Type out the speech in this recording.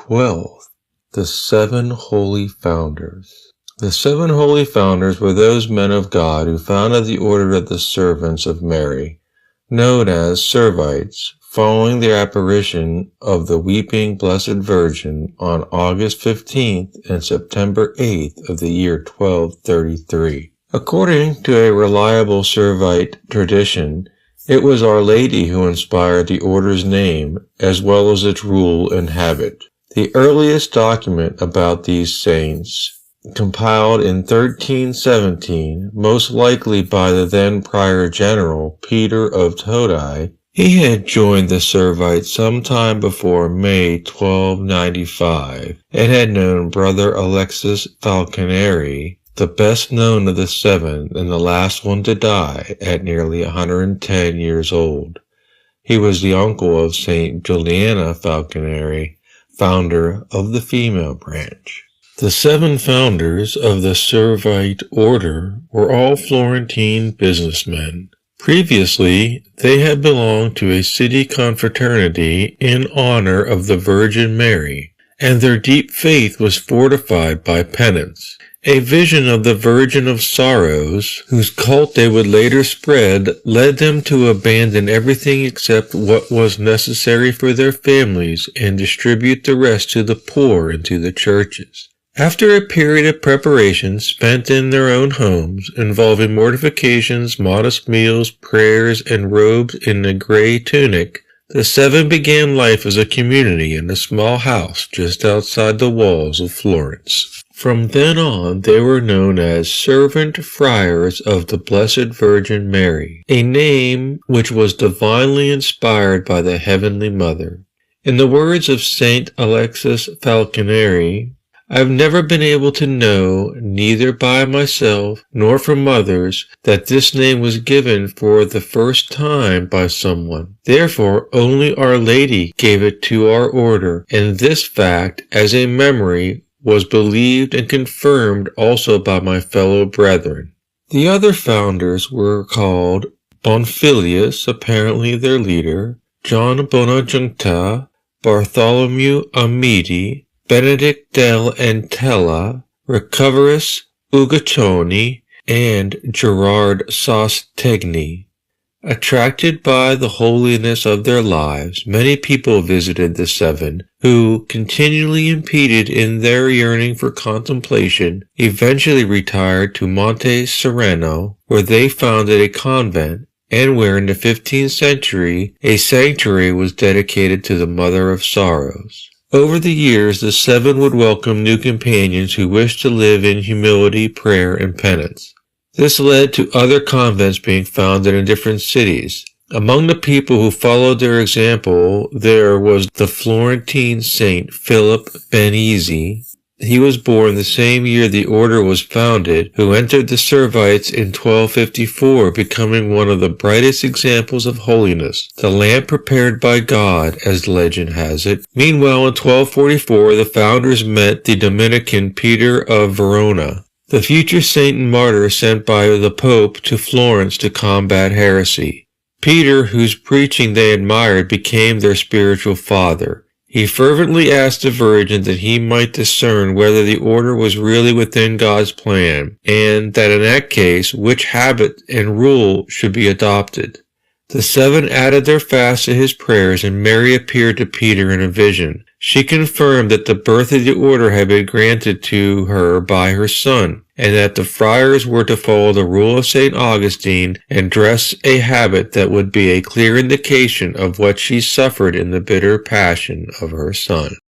February-12, the 7 Holy Founders. The 7 Holy Founders were those men of God who founded the Order of the Servants of Mary, known as Servites, following the apparition of the Weeping Blessed Virgin on August 15th and September 8th of the year 1233. According to a reliable Servite tradition, it was Our Lady who inspired the order's name, as well as its rule and habit. The earliest document about these saints, compiled in 1317, most likely by the then Prior General Peter of Todi, he had joined the Servites sometime before May 1295, and had known Brother Alexis Falconeri, the best known of the 7 and the last one to die at nearly 110 years old. He was the uncle of Saint Juliana Falconeri, founder of the female branch. The 7 founders of the Servite order were all Florentine businessmen. Previously, they had belonged to a city confraternity in honor of the Virgin Mary, and their deep faith was fortified by penance. A vision of the Virgin of Sorrows, whose cult they would later spread, led them to abandon everything except what was necessary for their families and distribute the rest to the poor and to the churches. After a period of preparation spent in their own homes, involving mortifications, modest meals, prayers, and robes in a gray tunic, the 7 began life as a community in a small house just outside the walls of Florence. From then on, they were known as Servant Friars of the Blessed Virgin Mary, a name which was divinely inspired by the Heavenly Mother. In the words of Saint Alexis Falconeri, I have never been able to know, neither by myself nor from others, that this name was given for the first time by someone. Therefore, only Our Lady gave it to our order, and this fact, as a memory, was believed and confirmed also by my fellow brethren. The other founders were called Bonfilius, apparently their leader, John Bonajuncta, Bartholomew Amidi, Benedict del Entella, Recoverus Ugaccioni, and Gerard Sostegni. Attracted by the holiness of their lives, many people visited the 7, who, continually impeded in their yearning for contemplation, eventually retired to Monte Senario, where they founded a convent, and where in the 15th century a sanctuary was dedicated to the Mother of Sorrows. Over the years, the 7 would welcome new companions who wished to live in humility, prayer, and penance. This led to other convents being founded in different cities. Among the people who followed their example, there was the Florentine Saint Philip Benizzi. He was born the same year the order was founded, who entered the Servites in 1254, becoming one of the brightest examples of holiness, the lamp prepared by God, as legend has it. Meanwhile, in 1244, the founders met the Dominican Peter of Verona, the future saint and martyr sent by the Pope to Florence to combat heresy. Peter, whose preaching they admired, became their spiritual father. He fervently asked the Virgin that he might discern whether the order was really within God's plan, and that in that case, which habit and rule should be adopted. The 7 added their fast to his prayers, and Mary appeared to Peter in a vision. She confirmed that the birth of the order had been granted to her by her son, and that the friars were to follow the rule of St. Augustine and dress a habit that would be a clear indication of what she suffered in the bitter passion of her son.